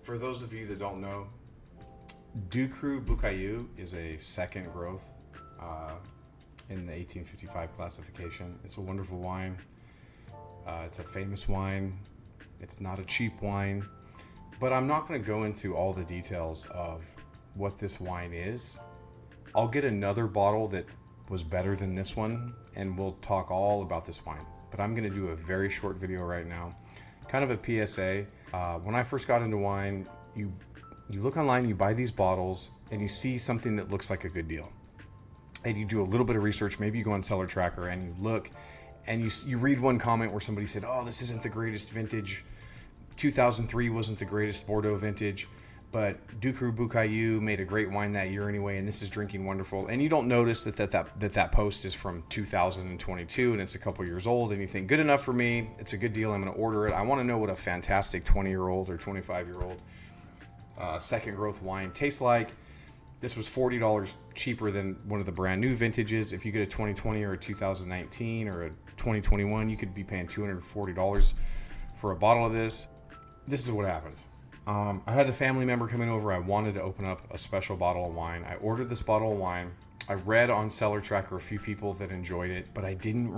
For those of you that don't know, Ducru-Beaucaillou is a second growth in the 1855 classification. It's a wonderful wine. It's a famous wine. It's not a cheap wine, but I'm not going to go into all the details of what this wine is. I'll get another bottle that was better than this one, and we'll talk all about this wine. But I'm going to do a very short video right now, kind of a PSA. When I first got into wine, you look online, you buy these bottles, and you see something that looks like a good deal. And you do a little bit of research, maybe you go on Cellar Tracker and you look, and you read one comment where somebody said, oh, this isn't the greatest vintage. 2003 wasn't the greatest Bordeaux vintage, but Ducru-Beaucaillou made a great wine that year anyway, and this is drinking wonderful. And you don't notice that post is from 2022 and it's a couple years old, and you think, good enough for me, it's a good deal, I'm going to order it. I want to know what a fantastic 20-year-old or 25-year-old second growth wine tastes like. This was $40 cheaper than one of the brand new vintages. If you get a 2020 or a 2019 or a 2021, you could be paying $240 for a bottle of this. This is what happened. I had a family member coming over. I wanted to open up a special bottle of wine. I ordered this bottle of wine. I read on Cellar Tracker a few people that enjoyed it, but I didn't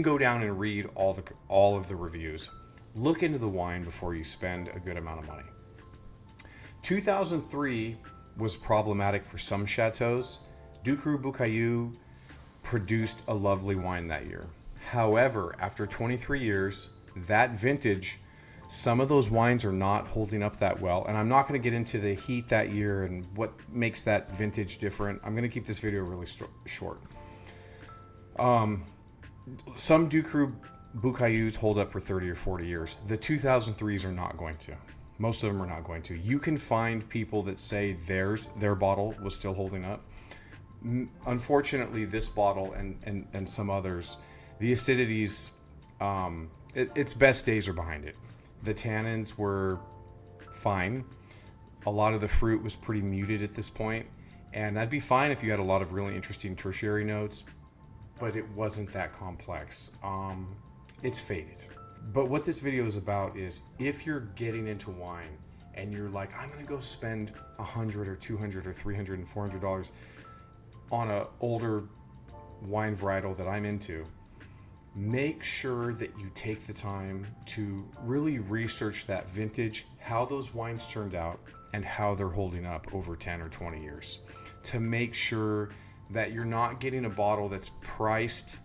go down and read all of the reviews. Look into the wine before you spend a good amount of money. 2003 was problematic for some chateaus. Ducru-Beaucaillou produced a lovely wine that year. However, after 23 years, that vintage, some of those wines are not holding up that well. And I'm not going to get into the heat that year and what makes that vintage different. I'm going to keep this video really short. Some Ducru-Beaucailloux hold up for 30 or 40 years. The 2003s are not going to. Most of them are not going to. You can find people that say their bottle was still holding up. Unfortunately, this bottle and some others, the acidities, its best days are behind it. The tannins were fine. A lot of the fruit was pretty muted at this point, and that'd be fine if you had a lot of really interesting tertiary notes, but it wasn't that complex. It's faded. But what this video is about is if you're getting into wine and you're like, I'm gonna go spend $100 or $200 or $300 and $400 on an older wine varietal that I'm into, make sure that you take the time to really research that vintage, how those wines turned out, and how they're holding up over 10 or 20 years, to make sure that you're not getting a bottle that's priced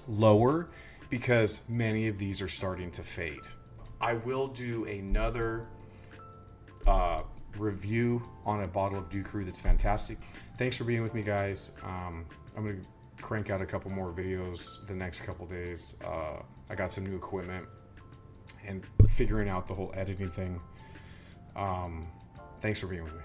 lower, because many of these are starting to fade. I will do another review on a bottle of Ducru that's fantastic. Thanks for being with me, guys. I'm going to crank out a couple more videos the next couple days. I got some new equipment and figuring out the whole editing thing. Thanks for being with me.